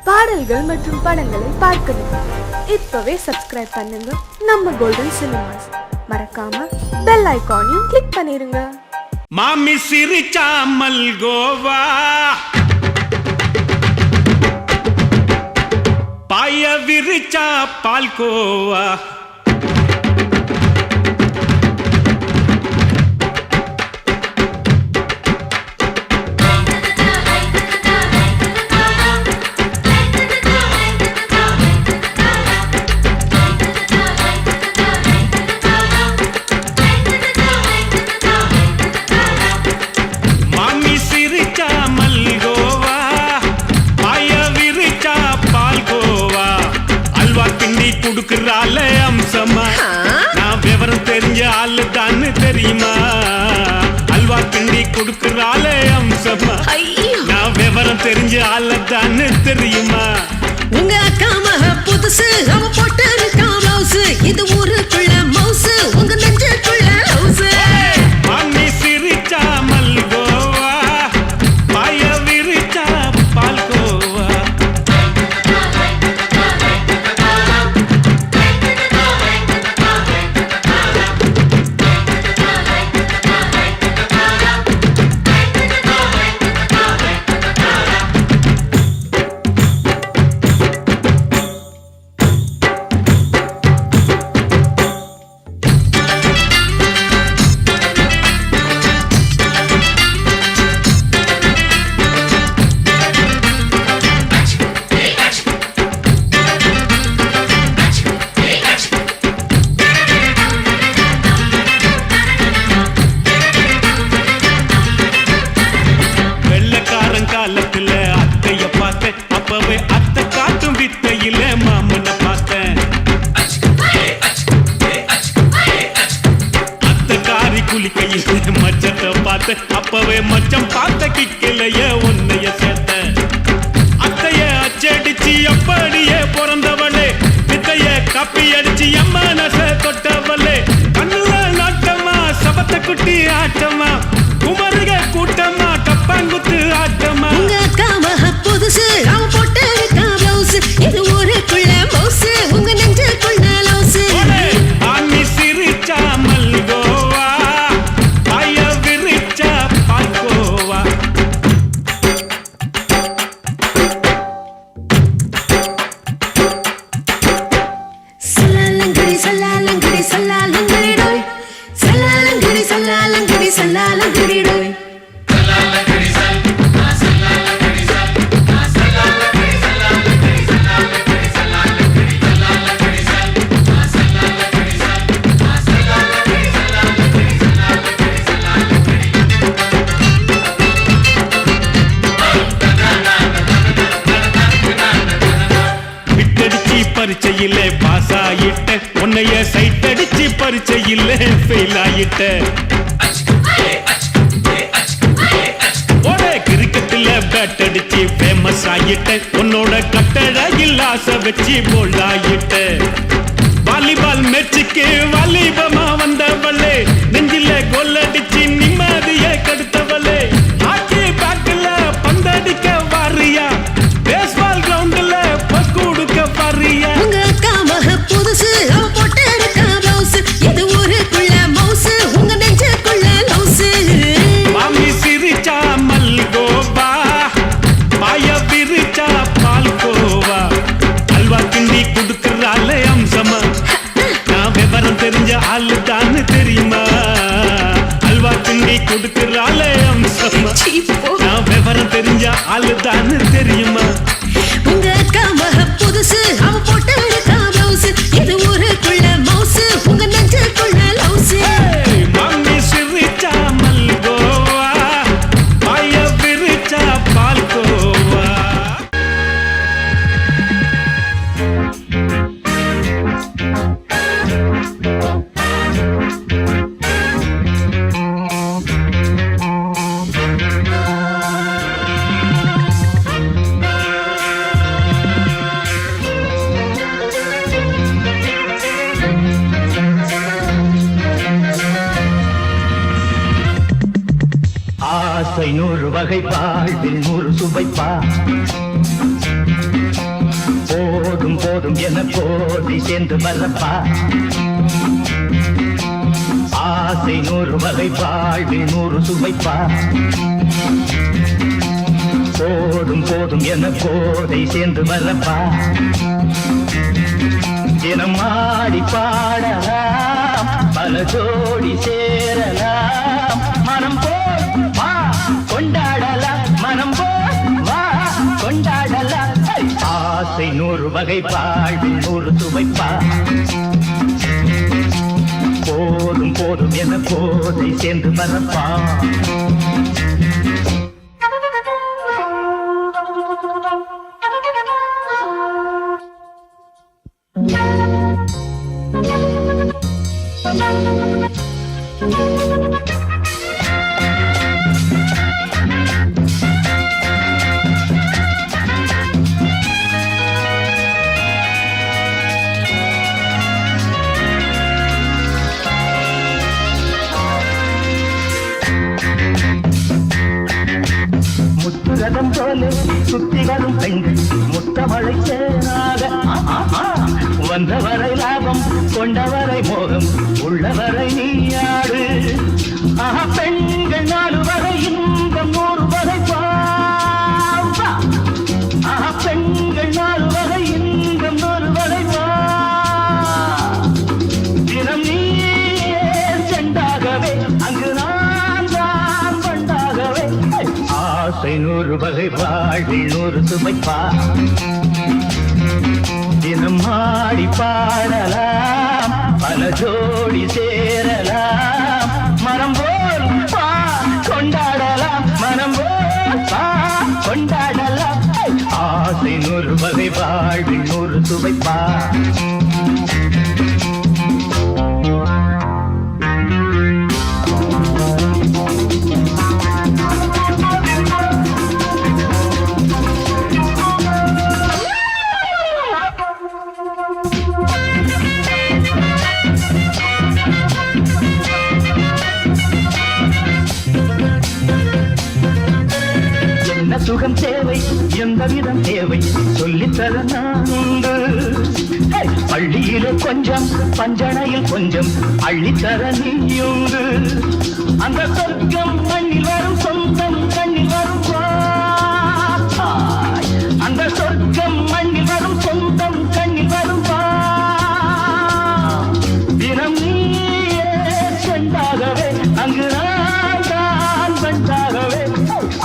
பாடல்கள் மற்றும் படங்களை பார்க்கணுமா? இப்பவே சப்ஸ்கிரைப் பண்ணுங்க நம்ம கோல்டன் சினிமாஸ். மறக்காம பெல் ஐகானையும் கிளிக் பண்ணிருங்க. மாமி சிரிச்சா மல்கோவா, பாய விரிச்சா பால்கோவா, குடுக்குறால அம்சமா. நான் விவரம் தெரிஞ்ச ஆளு தான்னு தெரியுமா? அல்வா கிண்டி குடுக்குறால அம்சமா. நான் விவரம் தெரிஞ்ச ஆளு தான்னு தெரியுமா? உங்க அக்கா மக புதுசு, அவ போட்டு இருக்கா பிளவுஸ். இது ஊருக்குள்ள மவுசு, உங்க நெஞ்சுக்குள்ள ஹவுஸ். மாமி சிரிச்சா மல்கோவா, பாய விரிச்சா பால்கோவா. அப்பவே அத்தை காட்டும் வித்தையில மாமனை பார்த்தேன். அத்தை காரி குளிக்கையில மச்சத்தை பார்த்தேன். அப்பவே மச்சம் பார்த்த கிக்கலைய உன்னைய சேர்த்தேன். அத்தைய அச்சடிச்சு அப்படியே பிறந்தவளே, வித்தைய காப்பி அடிச்சு எம்மனச தொட்டவளே. கண்ணுல நாட்டமா, சபத்தை குட்டி ஆட்டமா, குமருக கூட்டமா, கப்பாங்குத்து ஆட்டமா. உங்க அக்கா மக புதுசு, அவ போட்டு இருக்கா பிளவுஸ். இது ஊருக்குள்ள மவுசு, உங்க நெஞ்சுக்குள்ள லவுஸ். மாமி சிரிச்சா மல்கோவா, பாய விரிச்சா பால்கோவா. சல்லாலங்கடி சல்லாலங்கடி சல்லாலங்கடி டோய், சல்லாலங்கடி சல்லாலங்கடி சல்லாலங்கடி டோய். பரீட்சையில பாஸ் ஆயிட்ட, உன்னைய சைட் அடிச்சு பரீட்சையில ஃபெயில் ஆயிட்ட. ஒரே கிரிக்கெட்ல பேட் அடிச்சு ஃபேமஸ் ஆயிட்ட, உன்னோட கட்டழகில் ஆசை வச்சு போல்ட் ஆயிட்ட. வாலிபால் மேட்சுக்கு வாலிபமா வந்தவளே, நெஞ்சில கோல் அடிச்சு நிம்மதிய கெடுத்தவளே. ஹாக்கி பேட்ல பந்தடிக்க வாரியா, பேஸ்பால் கிரவுண்ட்ல பஸ் கொடுக்க பாரியா. உங்க அக்கா மக புதுசு, அவ போட்டு இருக்கா பிளவுஸ். இது ஊருக்குள்ள மவுசு, உங்க நெஞ்சுக்குள்ள லவுஸ். மாமி சிரிச்சா மல்கோவா, பாய விரிச்சா பால்கோவா. அல்வா கிண்டி குடுக்குறால அம்சமா. நான் விவரம் தெரிஞ்ச ஆளு தான்னு தெரியுமா? அல்வா கிண்டி குடுக்குறால அம்சமா. நான் விவரம் தெரிஞ்ச ஆளு தான்னு தெரியுமா? உங்க அக்கா மக புதுசு, அவ போட்டு இருக்கா பிளவுஸ். இது ஊருக்குள்ள மவுசு, உங்க நெஞ்சுக்குள்ள லவுஸ். மாமி சிரிச்சா மல்கோவா, பாய விரிச்சா பால்கோவா. ஆசை 100 வகைப்பா, இதில் 100 சுவைப்பா. போதும் என போதை சேர்ந்து வரப்பா ஆசை 100 வகை வாழ்வில் 100 சுவைப்பா போதும் போதும் என போதை சேர்ந்து வரப்பா தினம் ஆடி பாடலாம் பல ஜோடி சேரலாம் மனம் போல் வா கொண்டாடலாம் மனம் போல் வா கொண்டாடலாம் ஆசை 100 வகை வாழ்வில் 100 சுவைப்பா போதும் போதும் என போதை சேர்ந்து வரப்பா முத்துரதம் போல சுத்தி வரும் பெண்கள் முத்தமழை சேராக வந்தவரை லாபம் கொண்டவரை மோகம் உள்ளவரை நீயாடு பெண்கள் 4 வரை இன்பம் 100 வரை பெண்கள் 4 வரை இன்பம் 100 வரை தினம் நீ செண்டாகவே அங்கு நான் தான் கொண்டாகவே ஆசை 100 வகை வாழ்வில் 100 சுமைப்பா தினம் ஆடி பாடலாம் பல ஜோடி சேரலாம் மனம் போல் பா கொண்டாடலாம் மனம் போல் பா கொண்டாடலாம் ஆசை 100 வகை வாழ்வில் 100 சுவைப்பா சுகம் தேவை எந்த விதம் தேவை சொல்லித்தர நான் உண்டு பள்ளியிலே கொஞ்சம் பஞ்சனையில் கொஞ்சம் அள்ளித்தர நீயுண்டு அந்த சொர்க்கம் மண்ணில் வரும் சொந்தம் கண்ணில் வரும் அந்த சொர்க்கம் மண்ணில் வரும் சொந்தம் கண்ணில் வரும் தினம் நீயே சென்றாகவே அங்கு நான் தான் வந்தாகவே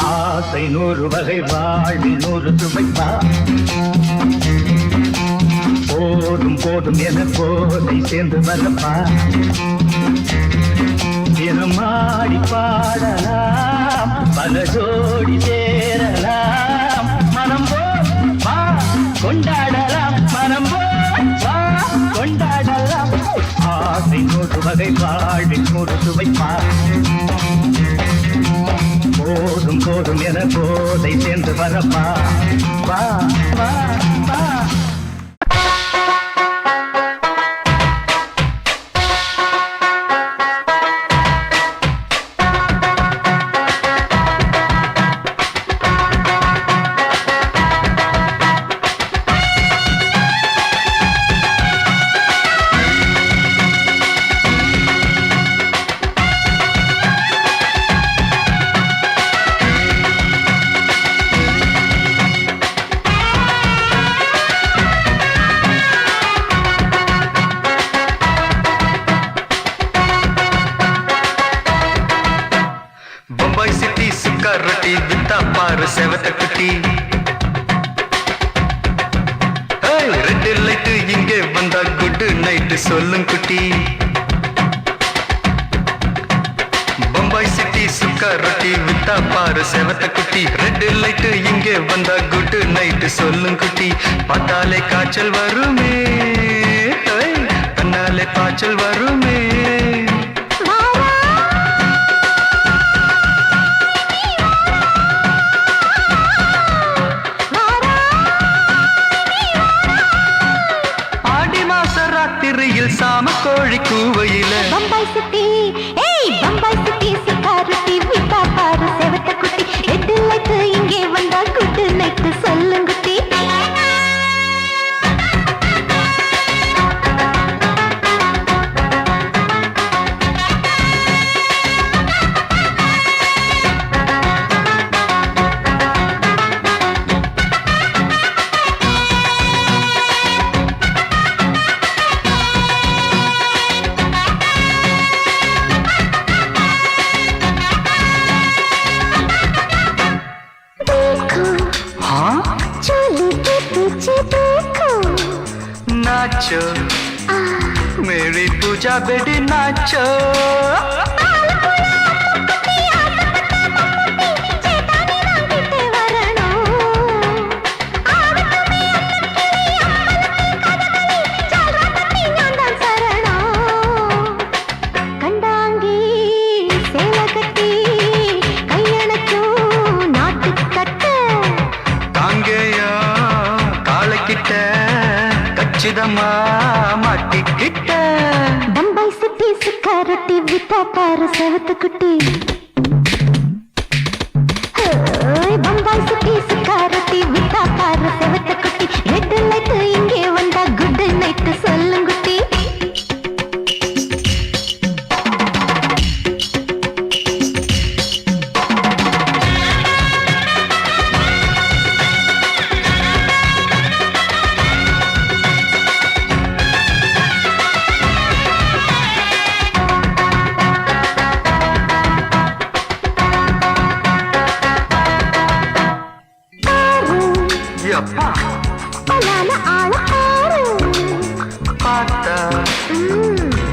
ஆசை 100 வகை வாழ்வில் 100 சுவைப்பா போதும் போதும் என போதை சேர்ந்து வரப்பா தினம் ஆடி பாடலாம் பல ஜோடி சேரலாம் மனம் போல் வா கொண்டாடலாம் மனம் போல் வா கொண்டாடலாம் ஆசை 100 வகை வாழ்வில் 100 சுவைப்பா போதும் போதும் என போதை சேர்ந்து வரப்பா வா வா வா செவத்த குட்டி ரெட் லைட் இங்கே வந்தா குட் நைட் சொல்லும் குட்டி பம்பாய் சிட்டி சுக்கா ரொட்டி வித்தா பாரு செவத்த குட்டி ரெட் லைட் இங்கே வந்தா குட் நைட் சொல்லும் குட்டி பார்த்தாலே காய்ச்சல் வருமே கண்ணாலே காய்ச்சல் வருமே சாம கோழி கூவையில பம்பாய் சிட்டி பம்பாய் சிட்டி சிக்காரட்டி விட்டா பாரு செவத்த குட்டி ரெட் லைட் இங்கே வந்தா குட் நைட் சொல்லுங்குட்டி तुझे देखो नाचो मेरी पूजा बेटी नाचो மாட்டிக்கிட்ட பம்பாய் சிட்டி சுக்காரொட்டி வித்தா பாரு செவத்து குட்டி பம்பாய் சிட்டி சுக்காரொட்டி வித்தா பாரு செவத்து குட்டி ரெட் லைட் இங்கே வந்தா குட் நைட் சொல்லுங்குட்டி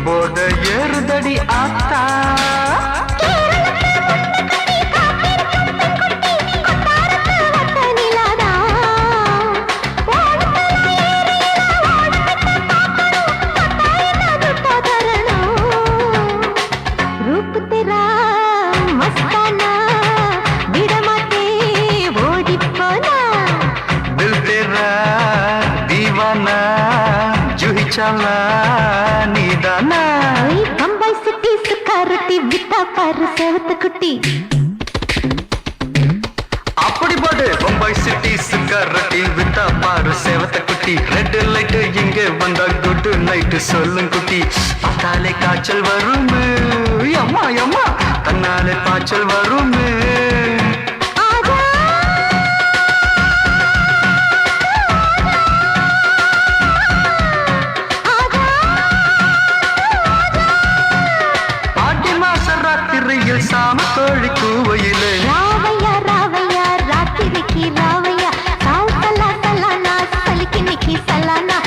போத ஏறுதடி ஆத்தா रूप तेरा मस्ताना विडमाते ओडी पोना दिल तेरा दीवाना जूही चाला नीदाना बम्बई सिटी सुखारती विता पार सेवत कुटी அப்படி பாடு பம்பாய் சிட்டி சுக்காரட்டி வித்தா பாரு சேவத்த குட்டி ரெட் லைட் இங்க வந்தா குட் நைட் சொல்லும் குட்டி பார்த்தாலே காய்ச்சல் வரும் அம்மா அம்மா தன்னாலே பாய்ச்சல் வரும் ஆடி மாச ராத்திரியில் சாம கோழி கூவையிலே ராவையா ராவையா ராத்திரிக்கு ராவையா சால் சலா சலானா சலிக்கு நிக்கி சலானா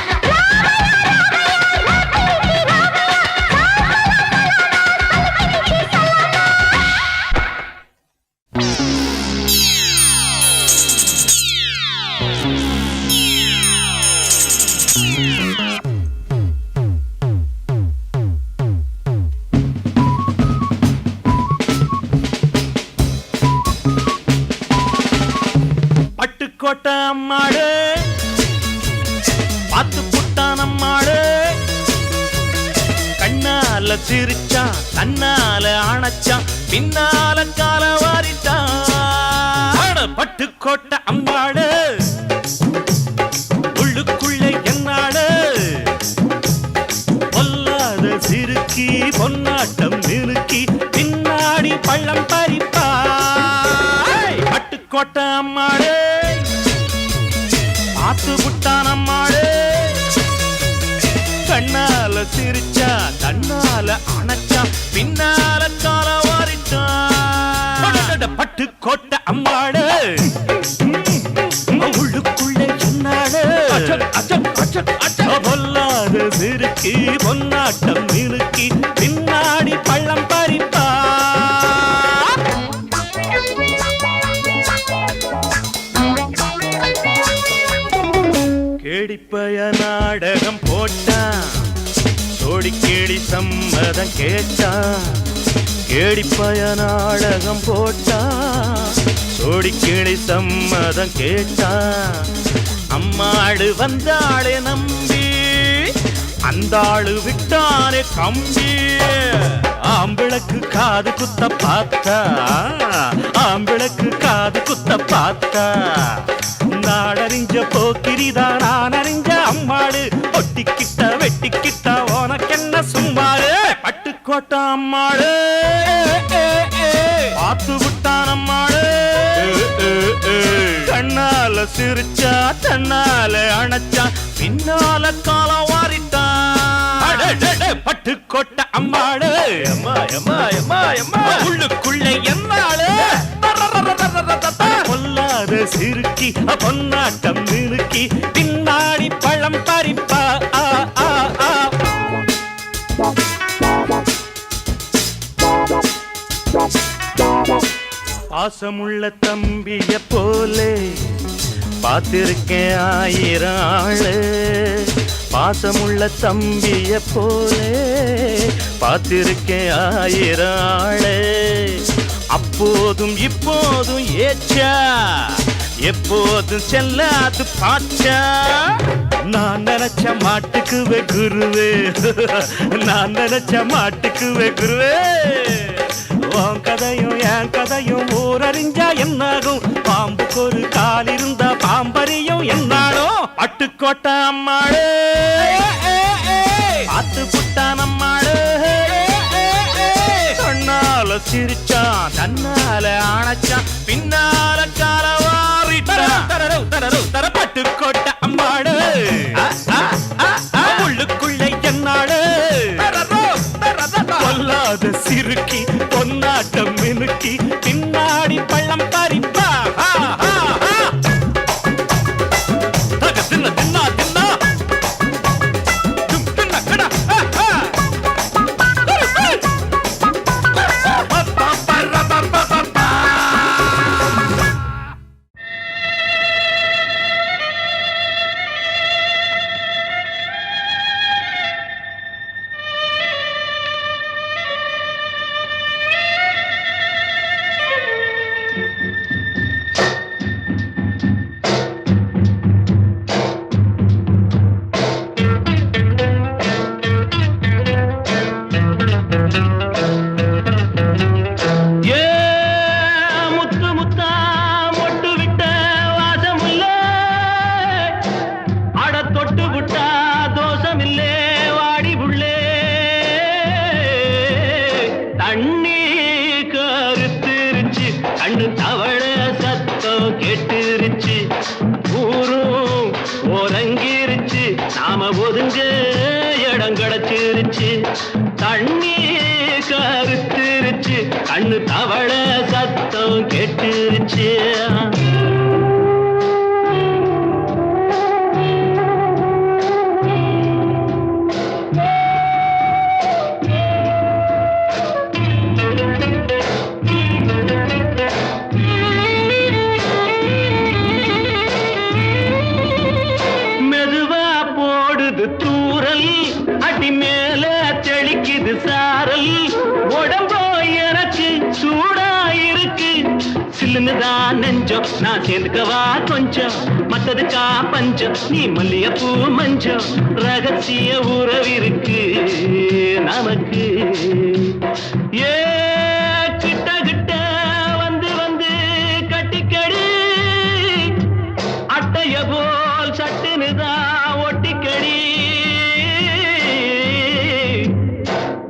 பட்டுக்கோட்டை அம்மாடு பார்த்து புட்டான் அம்மாடு கண்ணால சிரிச்சான் தன்னால அணைச்சான் பின்னால கால வாரிட்டான் பட்டுக்கோட்டை அம்மாடு உள்ளுக்குள்ளே என்னாடு பொல்லாத சிறுக்கி பொன்னாட்டம் நிறுக்கி பின்னாடி பள்ளம் பறிப்பா பட்டுக்கோட்டை அம்மாடு பார்த்து புட்டான் அம்மாடு கண்ணால சிரிச்சா தன்னால அணைச்சா பின்னால கால வாரிட்டான் பட்டுக்கோட்டை அம்மாடு உள்ளுக்குள்ளே என்னாடு பொல்லாத சிறுக்கி பொன்னாட்டம் நிறுக்கி பின்னாடி பள்ளம் பறிப்பா கேடிப்பய நாடகம் போட்டான் சோடி கேடி சம்மதம் கேட்டான் கேடிப்பய நாடகம் போட்டான் சோடி கேடி சம்மதம் கேட்டான் அம்மாடு வந்தாளே நம்பி அந்த ஆளு விட்டானே கம்பி ஆம்பிளக்கு காது குத்த பார்த்தா ஆம்பிளக்கு காது குத்த பார்த்தா நாடறிஞ்ச போக்கிரிதான் நான் அறிஞ்ச அம்மாடு ஒட்டிக்கிட்ட வெட்டிக்கிட்ட உனக்கென்ன சும்மாடு பட்டுக்கோட்டை அம்மாடு பார்த்து விட்டான் அம்மாடு கண்ணால சிரிச்சா தன்னால அணைச்சா பின்னால கால வாரிட்டான் பட்டுக்கோட்டை அம்மாடு உள்ளுக்குள்ளே என்னாடு பொல்லாத சிறுக்கி பொன்னாட்டம் மினுக்கி பின்னாடி பழம் பறிப்பா பாசமுள்ள தம்பிய போலே பார்த்திருக்கேன் 1000 ஆளு பாசமுள்ள தம்பிய போலே பார்த்திருக்கேன் 1000 ஆளு அப்போதும் இப்போதும் ஏச்சா எப்போதும் செல்லாது பாச்சா நான் நினைச்ச மாட்டுக்குவே குருவே நான் நினைச்ச மாட்டுக்குவே குருவே உன் கதையும் என் கதையும் ஊரறிஞ்சா என்னாகும் பாம்புக்கு ஒரு கால் இருந்தா பாம்பறியும் என்னாலும் பட்டுக்கோட்டை அம்மாளு பார்த்து புட்டான் அம்மாளு கண்ணால சிரிச்சான் தன்னால ஆனச்சான் பின்னால காலவாரிட்டான் பட்டுக்கோட்டை அம்மாளு உள்ளுக்குள்ளே என்னாளு கொல்லாத சிறுக்கி பொன்னாட்டம் மினுக்கி பின்னாடி பள்ளம் பறிப்பா தின்ன தின்னா தின்னா தின்ன கடா ஒதுங்க இடம் கிடைச்சிருச்சு தண்ணி கருத்துருச்சு கண்ணு தவள சத்தம் கேட்டுருச்சு நெஞ்சம் நான் சேர்ந்துக்கவா கொஞ்சம் மத்ததுக்கா பஞ்சம் நீ மல்லியப்பூ மஞ்சம் ரகசிய உறவிருக்கு நமக்கு ஏ கிட்ட கிட்ட வந்து வந்து கட்டிக்கடி அட்டைய போல் சட்டுனுதான் ஒட்டிக்கடி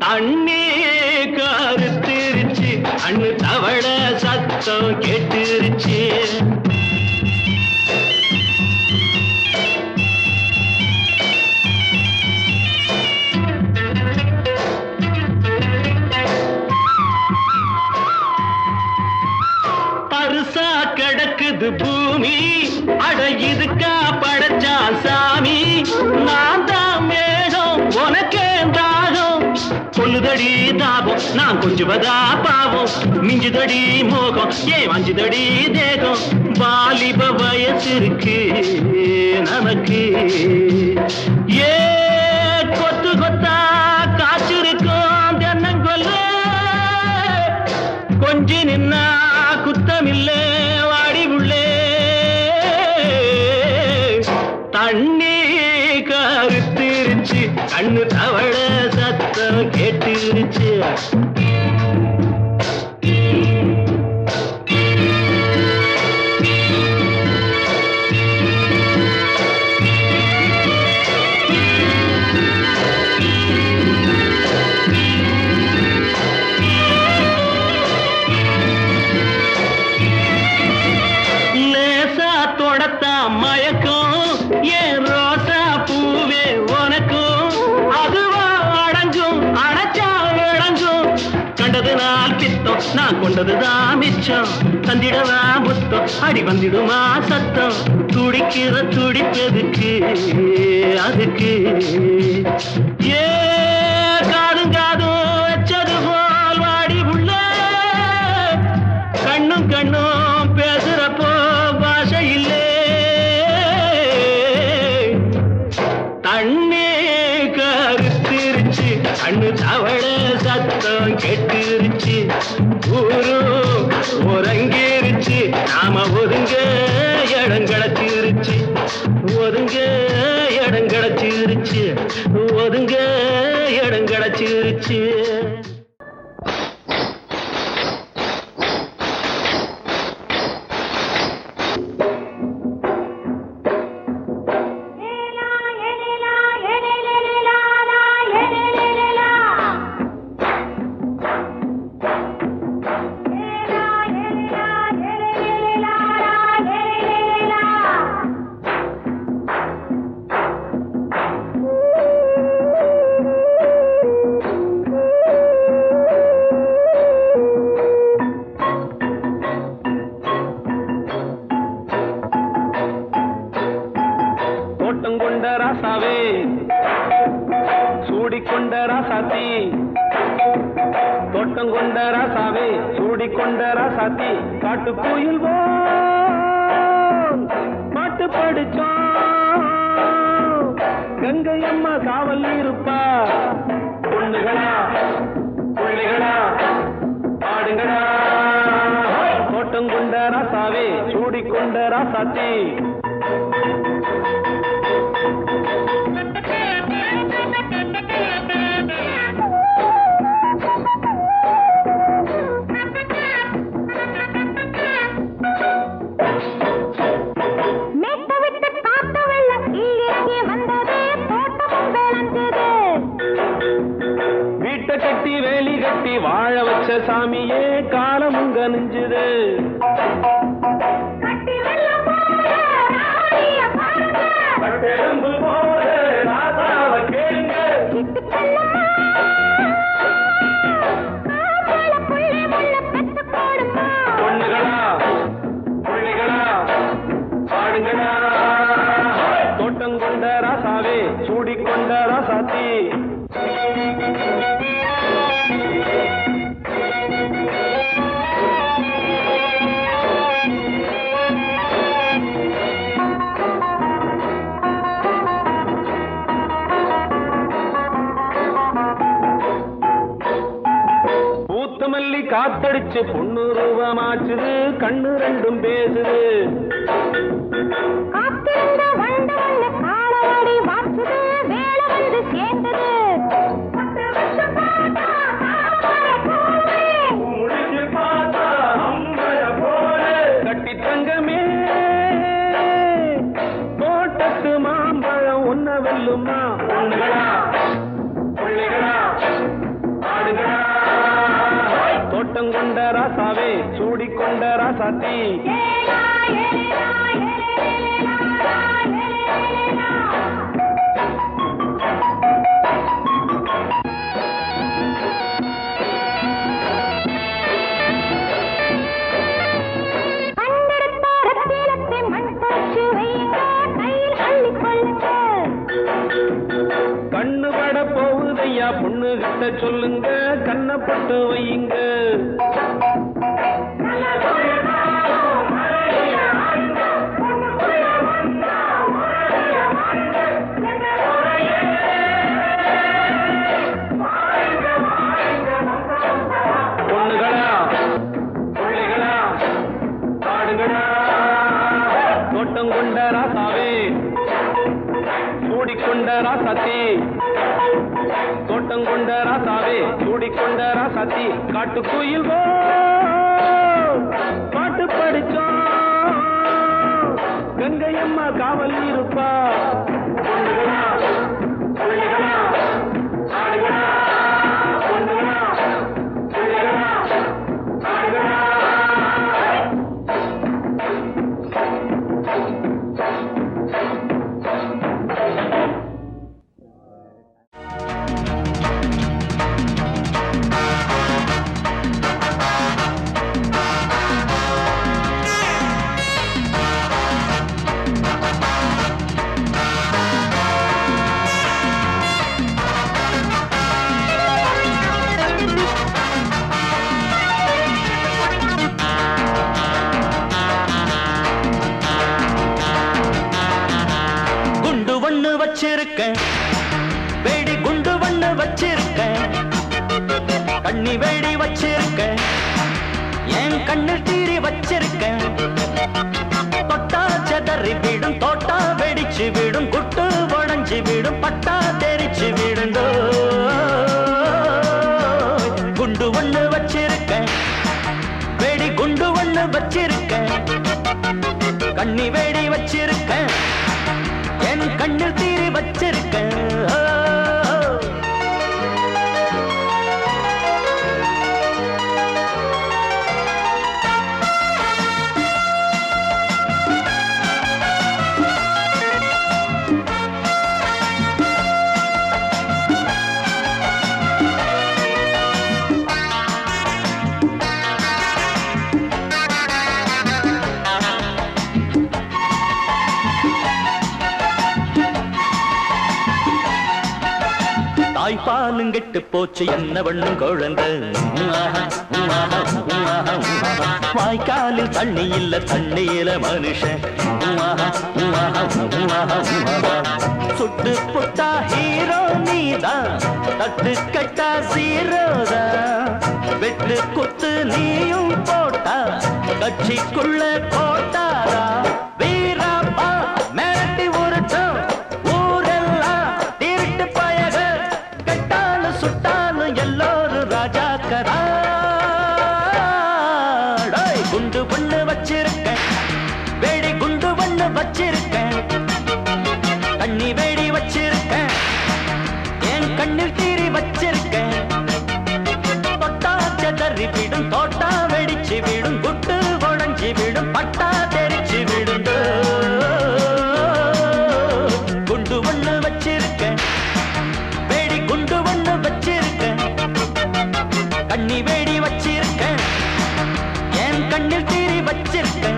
தண்ணி கருத்திருச்சு அண்ணு தவள சத்தம் கேட்டுருச்சு பருசா கிடக்குது பூமி அட இதுக்கா படைச்சா சாமி நான் தான் மேகம் உனக்கே தாகம் சொல்லுதடி தாபம் நான் கொஞ்சுவதா பாவம் மிஞ்சுதடி மோகம் ஏன் வஞ்சுதடி தேகம் வாலிப வயசு இருக்கு நமக்கு ஏ கொத்து கொத்தா காய்ச்சிருக்கும் தென்னங்கொல்ல கொஞ்சி நின்னா குத்தமில்லை வாடி உள்ளே தண்ணி கருத்திருச்சு கண்ணு தவள சத்தம் கேட்டுருச்சு லேசா தொடத்தா மயக்கம் ஏன் ரோசா பூவே உனக்கும் அதுவா அடங்கும் அடைச்சா விளங்கும் கொண்டதுதான் மிச்சம் தந்திடவா முத்தம் அடி வந்திடுமா சத்தம் துடிக்கிற துடிப்பெதுக்கு அதுக்கு ஏ காதும் காதும் வச்சது போல் வாடி உள்ள கண்ணும் கண்ணும் பேசுறப்போ பாஷை இல்லே தண்ணி கருத்திருச்சு கண்ணு தவள சத்தம் கெட்டுருச்சு ஊரும் உறங்கிருச்சு நாம ஒதுங்க இடம் கிடச்சிருச்சு ஒதுங்க இடம் கிடச்சிருச்சு ஒதுங்க இடம் கிடச்சிருச்சு சூடிக்கொண்ட ராசாத்தி தோட்டம் கொண்ட ராசாவே சூடிக்கொண்ட ராசாத்தி காட்டு கோயில் பாட்டு படிச்சோம் கங்கை அம்மா காவல் இருப்பா பொண்ணுகளா பிள்ளைகளா ஆடுங்களா தோட்டம் கொண்ட ராசாவே சூடிக்கொண்ட ராசாத்தி கட்டி வேலி கட்டி வாழ வச்ச சாமியே காலமுங்க நெஞ்சுது பொண்ணுகளா பிள்ளைகளா ஆடுங்களா தோட்டம் கொண்ட ராசாவே சூடிக்கொண்ட ராசாத்தி மல்லி காத்தடிச்சு பொண்ணு ரூபமாச்சுது கண்ணு ரெண்டும் பேசுது கட்டி தங்கமே தோட்டத்து மாம்பழம் ஒன்ன வெல்லுமா பொண்ணுகளா பிள்ளைகளா ஆடுகளா தோட்டம் கொண்ட ராசாவே சூடிக்கொண்ட ராசாத்தி கண்ணு பட போகுதையா பொண்ணு கிட்ட சொல்லுங்க கண்ணப்பட்டு வையுங்க பொண்ணுகளா பிள்ளைகளா ஆடுகளா தோட்டம் கொண்ட ராசாவே சூடிக்கொண்ட ராசாத்தி தோட்டம் கொண்ட ராசாவே சூடிக்கொண்ட ராசாத்தி காட்டு கோயில் பாட்டு படிச்சோம் கங்கை அம்மா காவல் இருப்பா பொண்ணுகளா பிள்ளைகளா ஆடுகளா பொண்ணுகளா பிள்ளைகளா ஆடுகளா வச்சிருக்கேன் வெடி குண்டு ஒண்ணு வச்சிருக்கேன் கண்ணி வெடி வச்சிருக்கேன் என் கண்ணில் தீரி வச்சிருக்கேன் தொட்டா செதறி விடும் தோட்டா வெடிச்சு விடும் குட்டு உடஞ்சி விடும் பட்டா தெரிச்சு விடுந்தோ குண்டு ஒண்ணு வச்சிருக்கேன் வெடி குண்டு ஒண்ணு வச்சிருக்கேன் கண்ணி வெடி வச்சிருக்கேன் என் கண்ணில் தீரி வச்சிருக்கேன் தாய்ப்பாலும் கெட்டு போச்சு என்ன பண்ணும் குழந்தை வாய்க்காலில் தண்ணி இல்ல தண்ணீர மனுஷன் சுட்டு புட்டா ஹீரோ நீதான் தட்டு கட்டா சீரோதான் வெட்டு குத்து நீயும் போட்டா கட்சிக்குள்ள போட்டாரா வீராப்பா மிரட்டி உருட்டும் ஊரெல்லாம் திருட்டு பயக கெட்டாலும் சுட்டாலும் எல்லோரும் ராஜாக்கரா குண்டு பண்ணு வச்சிருக்கேன் வெடி குண்டு பண்ணு வச்சிருக்கேன் கண்ணி வெடி வச்சிருக்கேன் என் கண்ணில் தீரி வச்சிருக்கேன் தொட்டா செதறி விடும் தோட்டா வெடிச்சு விடும் குட்டு உடஞ்சி விடும் பட்டா தெரிச்சு விடும் குண்டு ஒண்ணு வச்சிருக்கேன் வெடி குண்டு ஒண்ணு வச்சிருக்கேன் கண்ணி வெடி வச்சிருக்கேன் என் கண்ணில் தீரி வச்சிருக்கேன்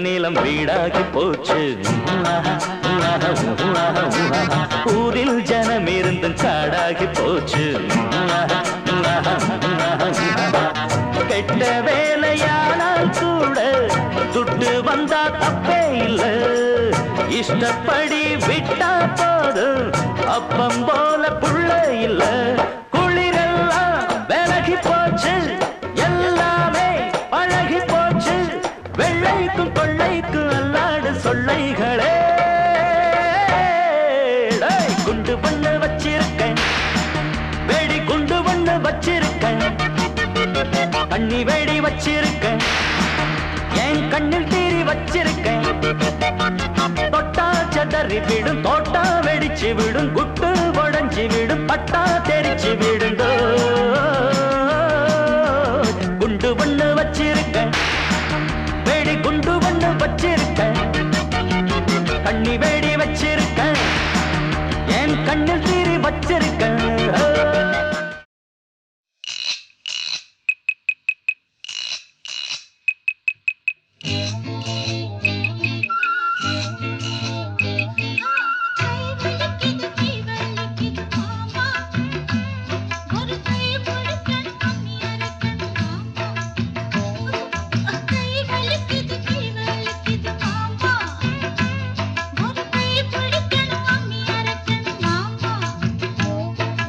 நீளம் வீடாகி போச்சு ஊரில் ஜனம் இருந்தும் காடாகி போச்சு கெட்ட வேலையானால் கூட துட்டு வந்தா தப்பே இல்லை இஷ்டப்படி விட்டா போதும் அப்பம் போல புள்ள இல்லை குளிரெல்லாம் விலகி போச்சு எல்லாமே பழகி போச்சு வெள்ளைக்கும் கொள்ளைக்கும் அல்லாடு சொல்லைகளே குண்டு பண்ணு வச்சிருக்கேன் வெடி குண்டு பண்ணு வச்சிருக்கேன் கண்ணி வெடி வச்சிருக்கேன் என் கண்ணில் தீரி வச்சிருக்கேன் தொட்டா செதறி விடும் தோட்டா வெடிச்சு விடும் குட்டு உடஞ்சி விடும் பட்டா தெரிச்சு விடுந்தோ குண்டு பண்ணு வச்சிருக்கேன் வெடி குண்டு ஒண்ணு வச்சிருக்கேன் கண்ணி வெடி வச்சிருக்கேன் என் கண்ணில் தீரி வச்சிருக்கேன்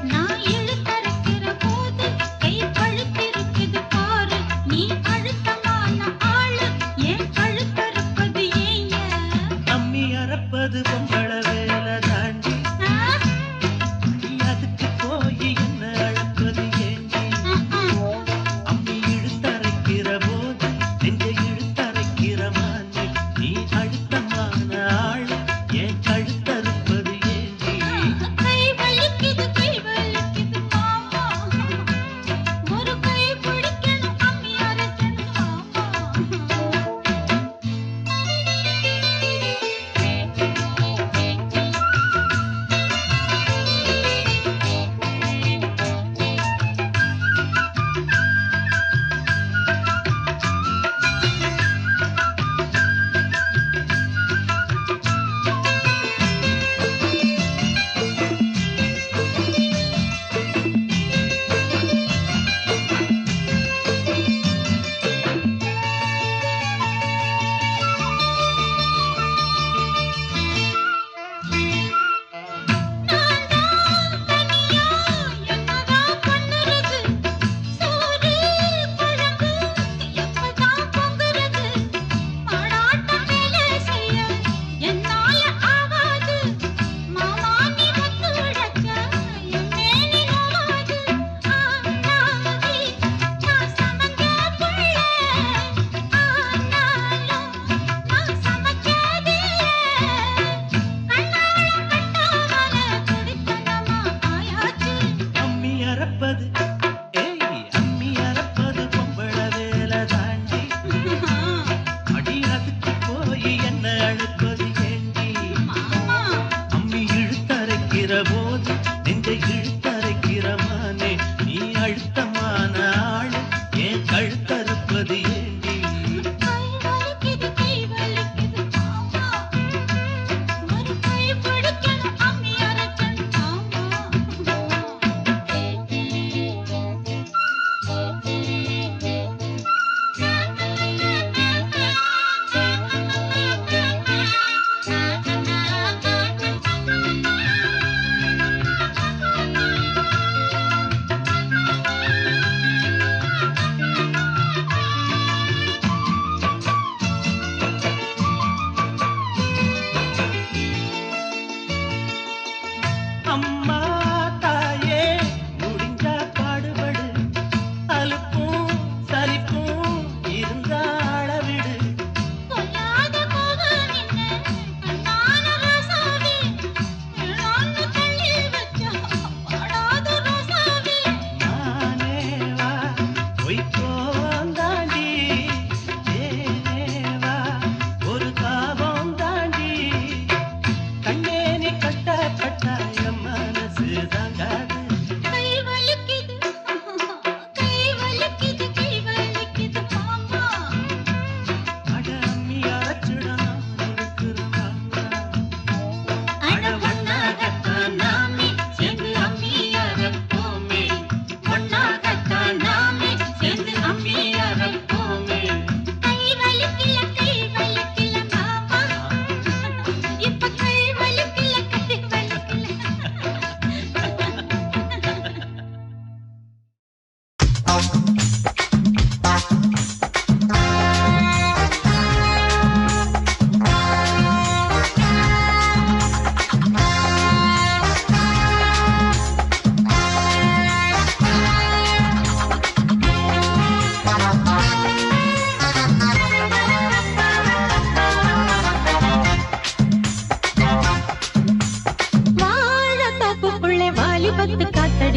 நான்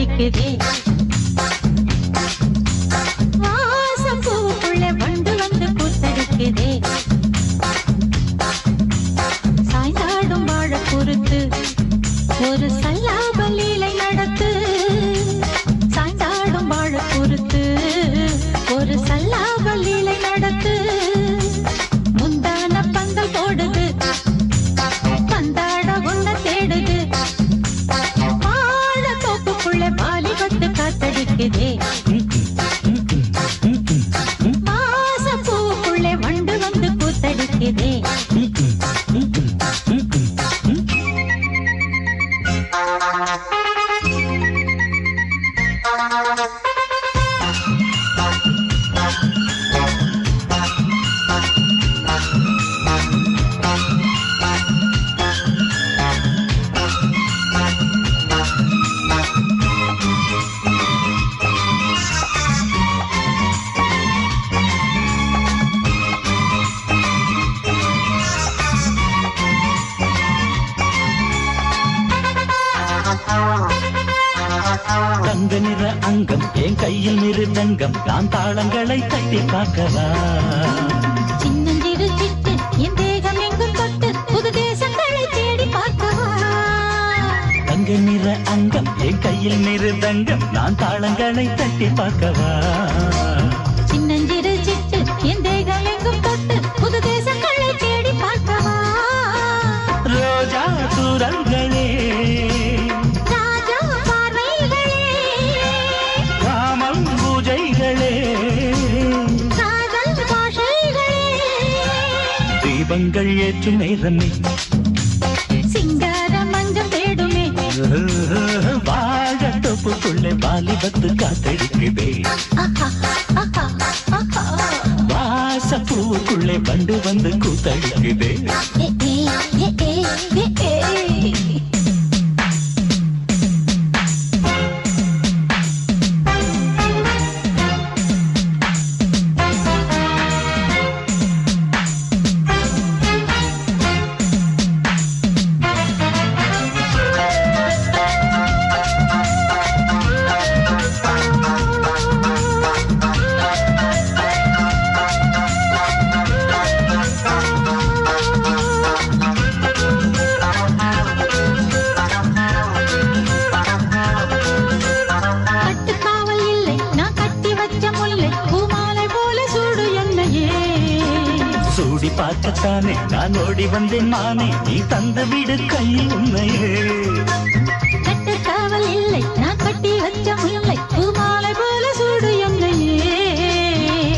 கூத்தடிக்குதே வாசம் பூவுக்குள்ள வண்டு வந்து கூத்தடிக்குதே சாய்ந்தாடும் வாழ பொறுத்து ஒரு சல்லாபலீலை நடத்து சாய்ந்தாடும் வாழ பொறுத்து ஒரு சல்லாபலீலை நடத்து முந்தான பந்தல் போடுது பந்தாட உன்ன தேடுது வாழ தோப்புக்குள்ள வாலிபத்து காத்தடிக்குதே வாச பூவுக்குள்ளே வண்டு வந்து கூத்தடிக்குதே தங்க நிற அங்கம் என் கையில் மிருதங்கம் நான் தாளங்களை தட்டி பார்க்கவா சின்னஞ்சிறு சிட்டு என் தேகம் எங்கும் தொட்டு புது தேசங்களை தேடி பார்க்கவா தங்க நிற அங்கம் என் கையில் மிருதங்கம் நான் தாளங்களை தட்டி பார்க்கவா சின்னஞ்சிறு சிட்டு என் தேகம் எங்கும் தொட்டு புது தேசங்களை தேடி பார்க்கவா ரோஜா தூரல்களே ராஜா பார்வைகளே காமம் பூஜைகளே காதல் பாஷைகளே தீபங்கள் ஏற்றும் நேரமே சிங்கார மஞ்சள் தேடுமே வாழ தொப்புக்குள்ளே வாலிபத்து காத்தடிக்குதே ஆஹா ஆஹா ஆஹா வாச பூவுக்குள்ளே வண்டு வந்து கூத்தடிக்குதே ஏ ஏ ஏ ஏ ஏ கட்டுக்காவல் இல்லை நான் கட்டி வச்ச முல்லை பூமாலை போல சூடு என்னையே சூடி பார்க்கத்தானே நான் ஓடி வந்தேன் மானே நீ தந்து விடு கையில் உன்னையே கட்டுக்காவல் இல்லை நான் கட்டி வச்ச முல்லை பூமாலை போல சூடு என்னையே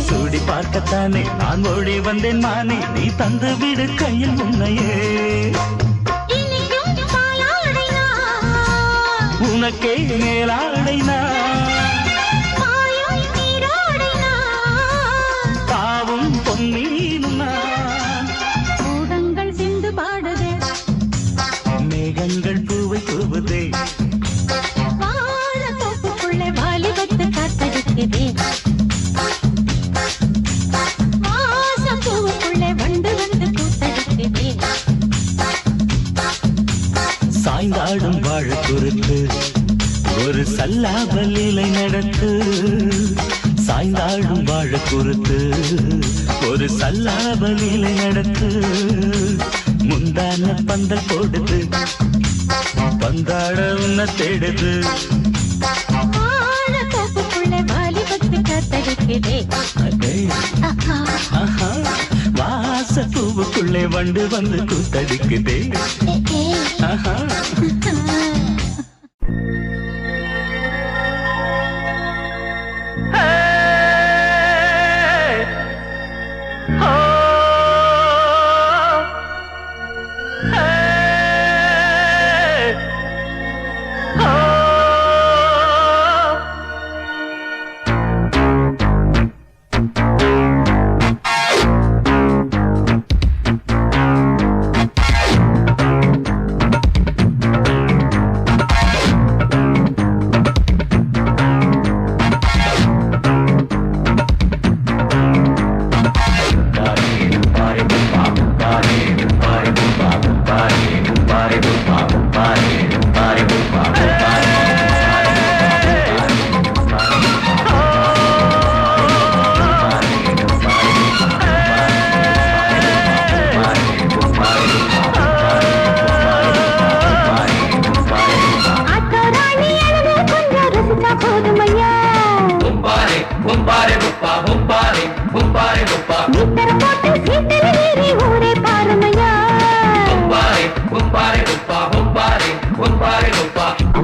சூடி பார்க்கத்தானே நான் ஓடி வந்தேன் மானே நீ தந்து விடு கையில் உன்னையே இனிக்கும் பாலாடை நான் உனக்கே மேலாடை நான் பாயும் நீராடை நான் பாவும் பொன்னீனும் நான் கூடங்கள் சிந்து பாடுதே மேகங்கள் பூவை தூவுதே வாழ தோப்புக்குள்ளே வாலிபத்து காத்தடிக்குதே வாசம் பூவுக்குள்ளே வண்டு வந்து கூத்தடிக்குதே சாய்ந்தாடும் வாழ பொறுத்து ஒரு சல்லாபலீலை நடத்து சாய்ந்தாடும் வாழ பொறுத்து ஒரு சல்லாபலீலை நடத்து முந்தான பந்தல் போடுது பந்தாட உன்ன தேடுது வாழ தோப்புக்குள்ளே வாலிபத்து காத்தடிக்குதே அடே, ஆஹா ஆஹா, வாச பூவுக்குள்ளே வண்டு வந்து கூத்தடிக்குதே ஏ ஏ ஆஹா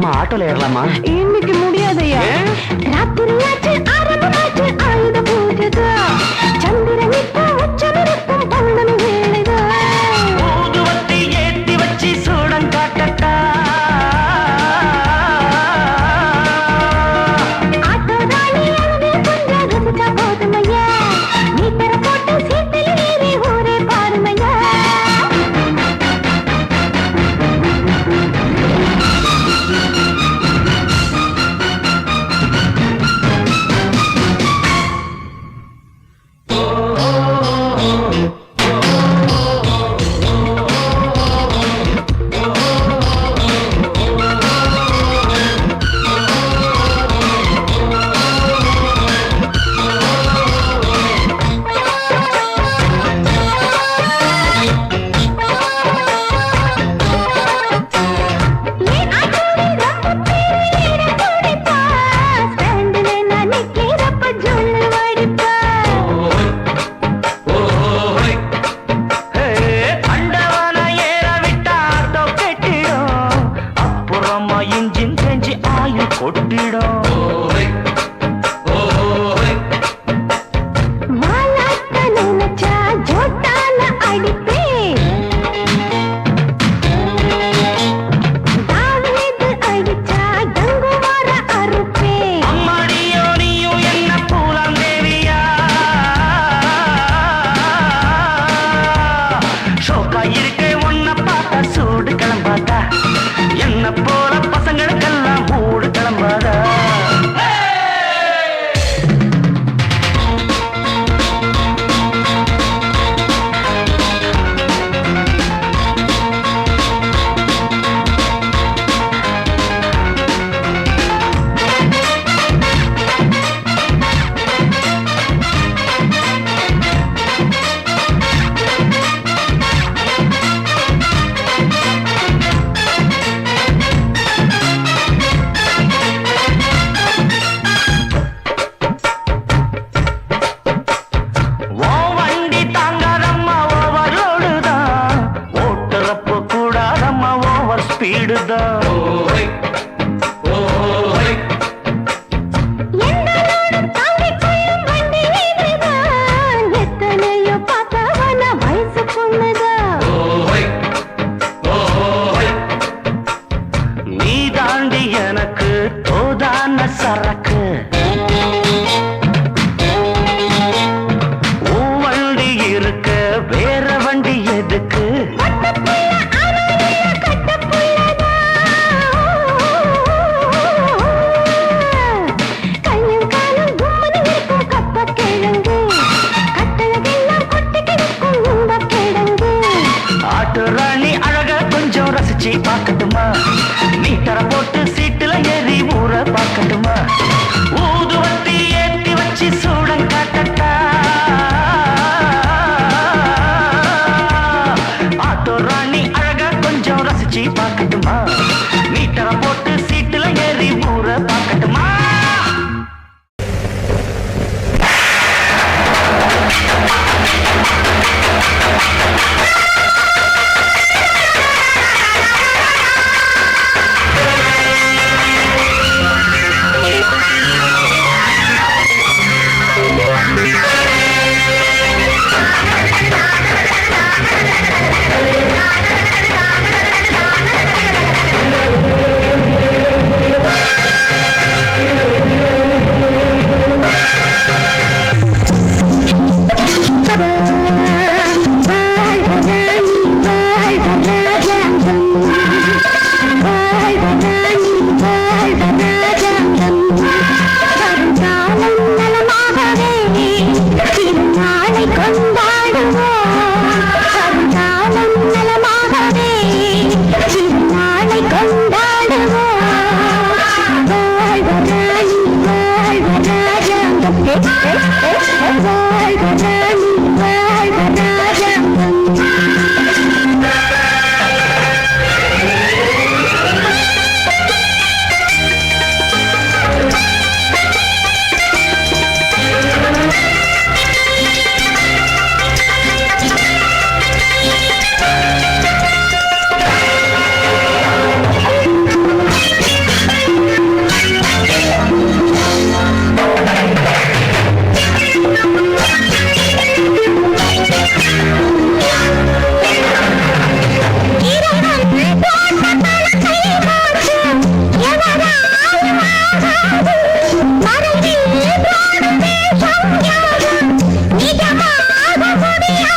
நம்ம ஆட்டோல ஏறலாமா? இன்னைக்கு முடியாதையா? ராத்திரியாச்சு ஆரம்பமாச்சு ஆயுத பூஜைதா. சந்திரன் இப்போ உச்சமிருக்கும் பௌர்ணமி வேளைதா. ஊதுவத்தி ஏத்தி வச்சு சூடம் காட்டட்டா. ஆட்டோ ராணி அழகு கொஞ்சம் ரசிச்சா போதுமையா. மீட்டர போட்டு சீட்டில் ஏறி ஊரே பாருமையா.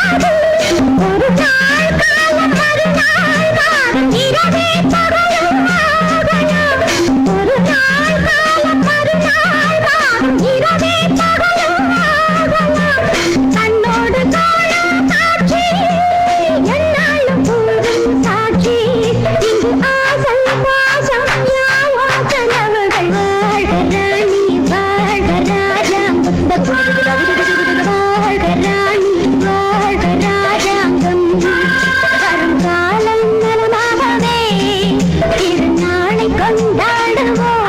போகாது ஒரு நாள் காலம் மறுநாள் மாறும் இரவே பகலும் ஆகலாம் ஒரு நாள் காலம் மறுநாள் மாறும் இரவே பகலும் ஆகலாம் தன்னோடு காணும் காட்சி என்னாலும் கூறும் சாட்சி இங்கு ஆசை பாசம் யாவோ கனவுகள் வாழ்க ராணி வாழ்க ராஜாங்கம் வாழ்க ராணி வாழ்க ராஜாங்கம் வரும் காலம் நலமாகவே திருநாளை கொண்டாடுவோம்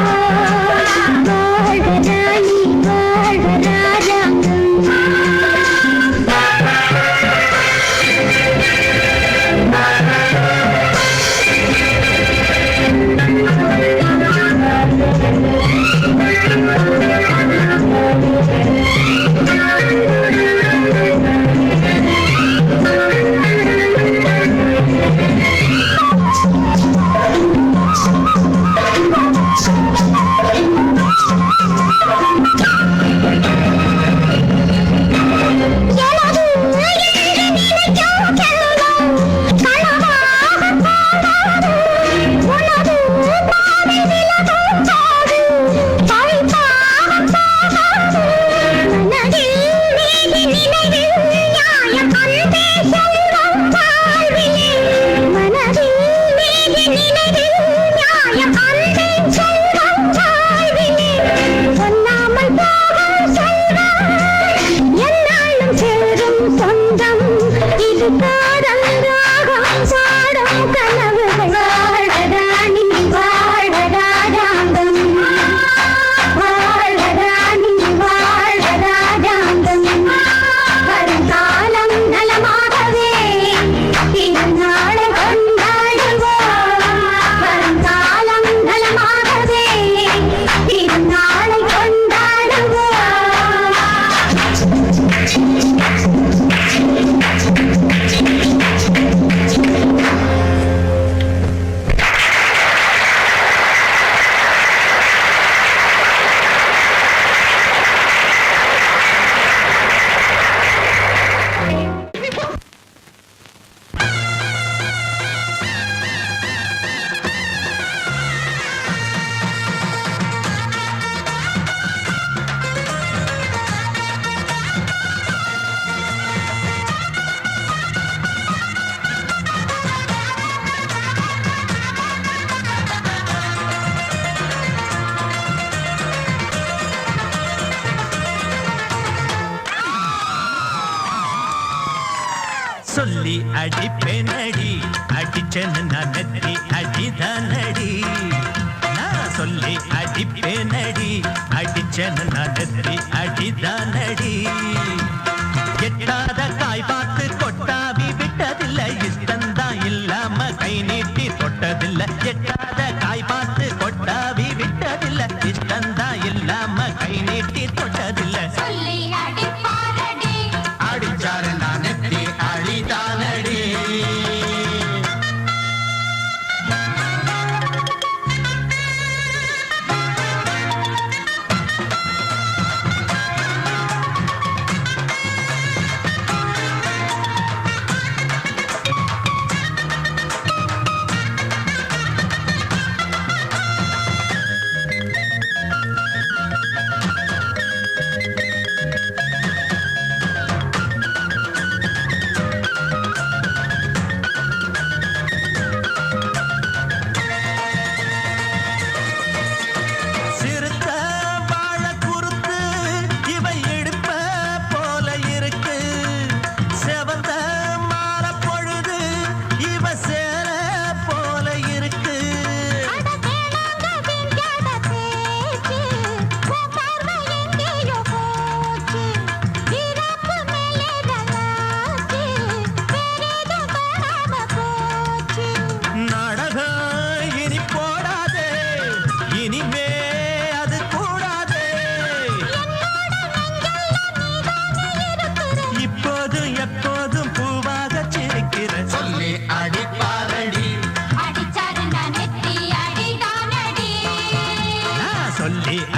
வாழ்க ராணி வாழ்க ராஜாங்கம் எனது என்று நினைக்கும் செல்வம் களவாக போகாது உனது பாதை விலகும் போது பழிப்பாக போகாது மனதில் நீதி நினைவில் நியாயம் அன்பே செல்வம் வாழ்விலே மனதில் நீதி நினைவில் நியாயம் அன்பே செல்வம் வாழ்விலே சொல்லாமல் போகும் செல்வம் என்னாலும் சேரும் சொந்தம் இது காதல் ராகம் பாடும் கனவுகள் வாழ்க ராணி வாழ்க ராஜாங்கம் வாழ்க ராணி வாழ்க ராஜாங்கம் வரும் காலம் நலமாகவே திருநாளை கொண்டாடுவோம் வரும் காலம் நலமாகவே திருநாளை கொண்டாடுவோம் சொல்லி அடிப்பேனடி அடிச்சனு நான் நெத்தி அடிதானடி நான் சொல்லி அடிப்பேனடி அடிச்சனு நான் நெத்தி அடிதானடி எட்டாத காய் பார்த்து கொட்டாவி விட்டதில்லை இஷ்டந்தான் இல்லாம கை நீட்டி தொட்டதில்லை எட்டாத காய் பார்த்து கொட்டாவி விட்டதில்லை இஷ்டந்தான் இல்லாம கை நீட்டி தொட்டதில்லை அடிச்சாரு நான் நெத்தி அடிதானடி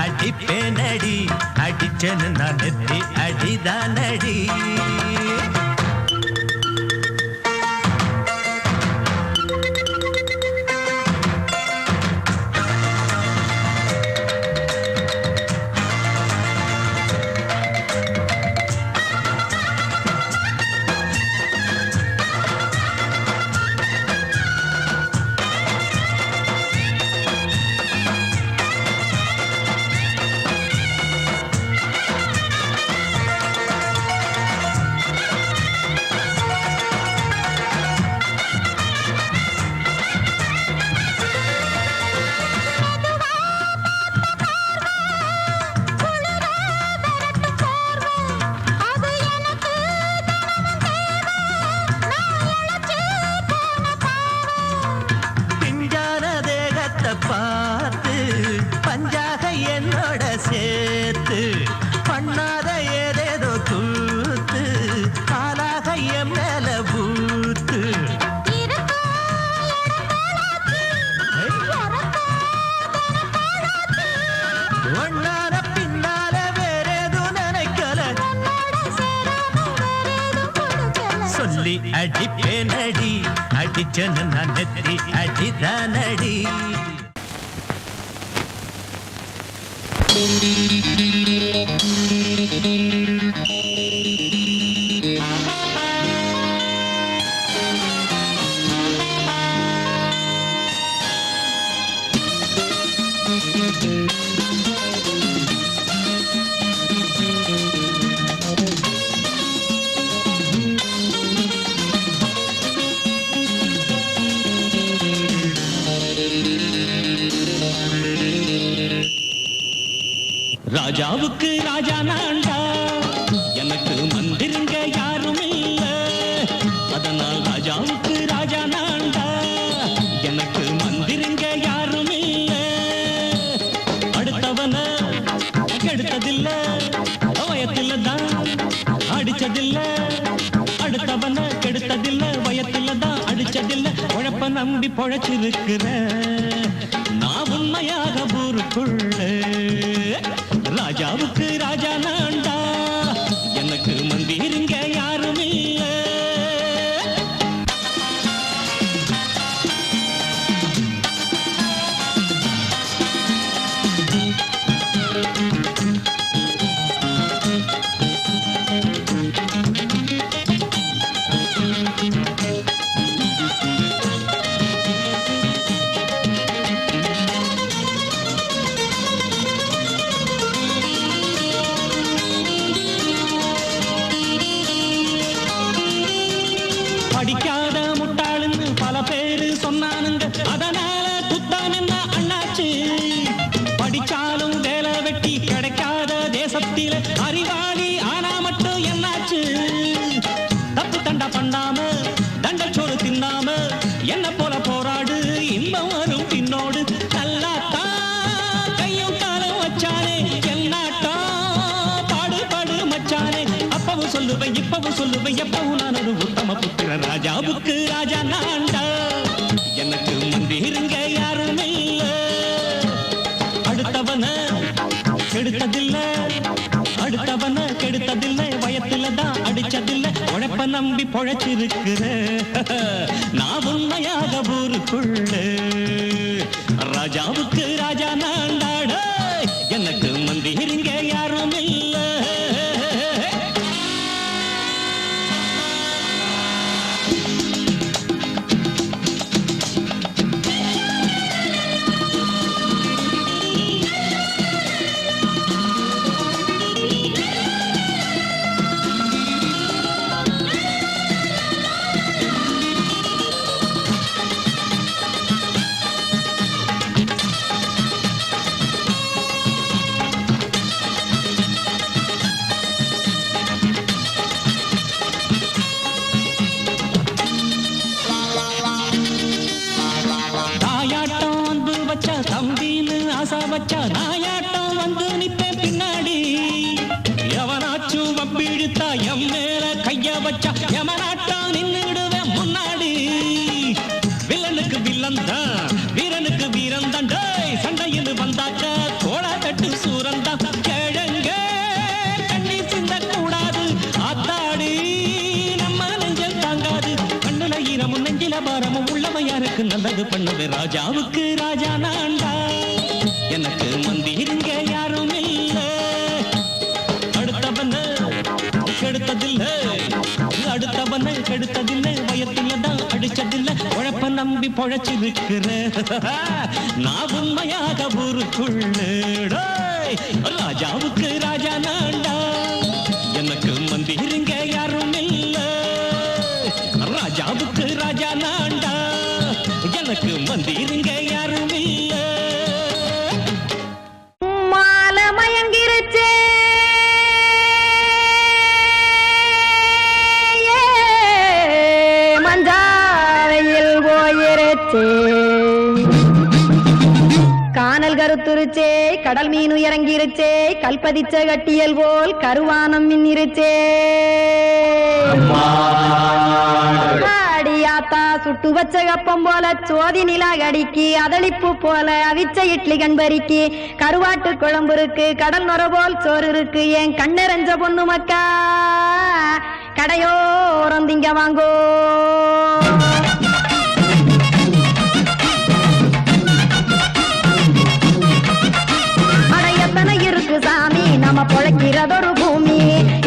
அடிப்பேனடி அடிச்சனு நான் நெத்தி அடிதானடி சொல்லி அடிப்பேனடி அடிச்சனு நான் நெத்தி அடிதானடி ராஜாவுக்கு ராஜா நான்டா, எனக்கு மந்திருங்க யாரும் இல்ல. அதனால் ராஜாவுக்கு ராஜா நான்டா, எனக்கு மந்திருங்க யாரும் இல்ல. அடுத்தவன கெடுத்ததில்ல, வயத்தில தான் அடிச்சதில்ல. அடுத்தவன கெடுத்ததில்ல, வயத்தில தான் அடிச்சதில்ல. உழைப்ப நம்பி பொழைச்சிருக்கிற நான் உண்மையாக ஊருக்குள்ள. ராஜாவுக்கு ராஜா நான்டா, எனக்கு மந்திருங்க யாரும் இல்ல. படிக்காத முட்டாளுன்னு பல பேரு சொன்னானுங்க, அதனால குத்தான் என்ன அண்ணாச்சு. படிச்சாலும் வேலை வெட்டி கிடைக்காத தேசத்தில அறிவாளி ஆனா மட்டும் என்னாச்சு. தப்பு தண்டா பண்ணாம தண்டச்சோறு தின்னாம என்ன போல போராடு, இன்பம் வரும் பின்னோடு. நல்லாத்தான் கையும் காலம் வச்சானே, என்னாட்டா பாடு பாடு மச்சானே. அப்பவும் சொல்லுவேன் இப்பவும் சொல்லுவேன், எப்பவும் நான் ஒரு உத்தம புத்திர. ராஜாவுக்கு ராஜா நான்டா, எனக்கு மந்திருங்க யாரும் இல்ல. அடுத்தவன கெடுத்ததில்ல, அடுத்தவன கெடுத்ததில்லை, வயத்தில தான் அடிச்சதில்லை. உழைப்ப நம்பி பொழைச்சிருக்கிற நான் உண்மையாக ஊருக்குள்ள. ராஜாவுக்கு ராஜா நான்டாட, எனக்கு மந்திருங்க யாரும் இல்ல. தம்பின்னு ஆசா வச்சா நாயாட்டம் வந்து நிப்பேன் பின்னாடி. எவனாச்சும் வப்பிழுத்தா எம் மேல கைய வச்சா எமனாட்டம் நின்னுடுவேன் முன்னாடி. வில்லனுக்கு வில்லன் தான், வீரனுக்கு வீரன் தான். சண்டையில் வந்தாக்க கோலா தட்டு சூரன் தான். கிழங்க கண்ணி சிந்த கூடாது, ஆத்தாடி நம்ம நெஞ்சல் தாங்காது. கண்ணுல ஈரமும் நெஞ்சில பாரமும் உள்ளவன் யாருக்கு நல்லது பண்ணுது. ராஜாவுக்கு ராஜா நான்டா, எனக்கு மந்திருங்க யாரும் இல்ல. அடுத்தவன கெடுத்ததில்லை, அடுத்தவன கெடுத்ததில்லை, வயத்தில தான் அடிச்சதில்லை. உழைப்ப நம்பி பொழைச்சிருக்கிற நான் உண்மையாக ஊருக்குள்ள. ராஜாவுக்கு ராஜா நான்டா, எனக்கு மந்திருங்க யாரும் இல்ல. ராஜாவுக்கு ராஜா நான்டா, எனக்கு மந்திருங்க யாரும் இல்ல. மாலை மயங்கிருச்சே, மஞ்சாலையில் போயிருச்சே. கானல் கருத்துருச்சே, கடல் மீன் இறங்கிருச்சே. கல்பதிச்ச கட்டியல் போல் கருவானம் மின்னிருச்சே. ஆத்தா சுட்டு வச்ச கப்பம் போல சோதி நிலா கடிக்கு, அதளிப்பு போல அவிச்ச இட்லி கண்பறிக்கு. கருவாட்டு குழம்பு இருக்கு, கடல் நுர போல் சோறு இருக்கு. என் கண்ணெரஞ்ச பொண்ணு மக்கா, கடையோரம் திங்க வாங்கோ. அட எத்தனை இருக்கு சாமி நம்ம பொழைக்கிறதொரு பூமி,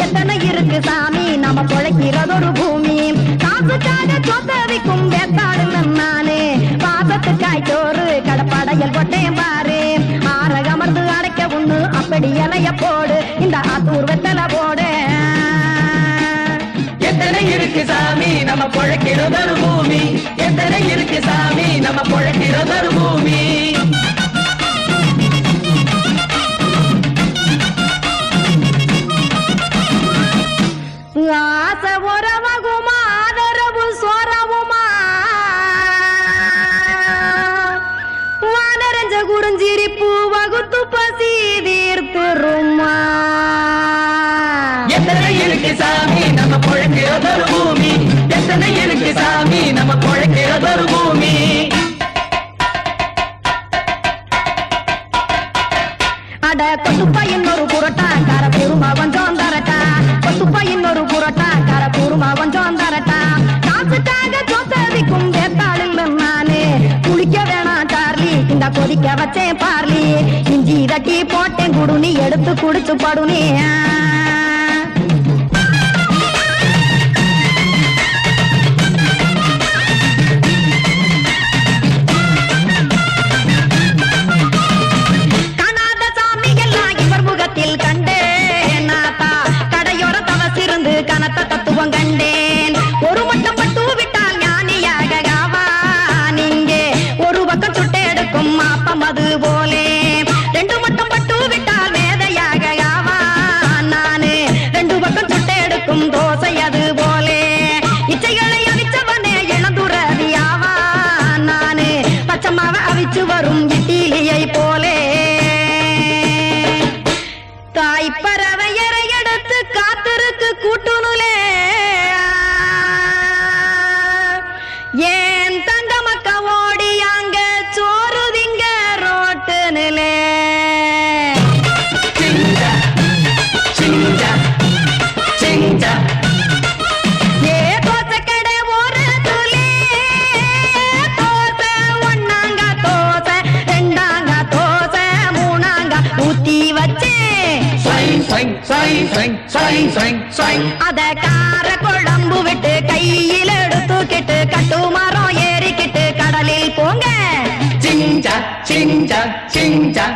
எத்தனை இருக்கு சாமி நம்ம பொழைக்கிறதொரு பூமி. காசுக்காக சொத்தவிக்கும் வேத்தாடுங்க நானே, பாசத்துக்காய் சோறு கடப்படையல் போட்டேன் பாரு. ஆரகமர்ந்து அடைக்க ஒண்ணு அப்படி இலைய போடு, இந்த ஆத்தூர் வெத்தல போடு. எத்தனை இருக்கு சாமி நம்ம பொழைக்கிறதொரு பூமி, எத்தனை இருக்கு சாமி நம்ம பொழைக்கிறதொரு பூமி. ஆசை உறவகுமா ஆதரவு சோரவுமா, வானரஞ்ச குறிஞ்சிரிப்பு வகுத்து பசி தீர்த்துருமா. எத்தனை இருக்கு சாமி நம்ம பொழைக்கிறதொரு பூமி, எத்தனை இருக்கு சாமி நம்ம பொழைக்கிறதொரு பூமி. அட கொத்துப்பா இன்னொரு புரட்டா கர கூறுமா கொஞ்சம் தரட்டா, கொத்துப்பா இன்னொரு புரட்டா கர கூறுமா கொஞ்சம் தரட்டா. காசுக்காக சொத்ததிக்கும் வேத்தாளில் நானே, குளிக்க வேணாம் சார்லி இந்த கொதிக்க வச்சேன் பார்லி. இஞ்சி தட்டி போட்டேன் குடுனி எடுத்து குடிச்சு படுனி. கண்டேன் நாத்தா கடையோர தவசிருந்து கனத்த தத்துவம் கண்டேன். ஒரு மட்டம் பட்டு விட்டால் ஞானியாக நீங்கே, ஒரு பக்கம் சுட்டு எடுக்கும் மாப்பம் அது போலே. ரெண்டு மட்டம் பட்டு விட்டால் மேதையாக நானு, ரெண்டு பக்கம் சுட்டு எடுக்கும் தோசை அது போலே. இச்சைகளை அவிச்சவனே இளந்துறவியாவா நானு, பச்சமாவ அவிச்சு வரும் இட்டிலியை போலே. தாய் பறவையரை எடுத்து காத்திருக்கு கூட்டுனுலே, ஏன் தங்க மக்க ஓடி அங்க சோறுதிங்க ரோட்டு நிலே. ஏ தோசை கடை ஒரு துளி தோசை, ஒன்னாங்க தோசை ரெண்டாங்க தோசை மூணாங்க ஊத்தி வச்சே. அத கார குழம்பு விட்டு கையில் எடுத்துக்கிட்டு கட்டு மரம் ஏறிக்கிட்டு கடலில் போங்க. சிஞ்சா சிஞ்சா சிஞ்சா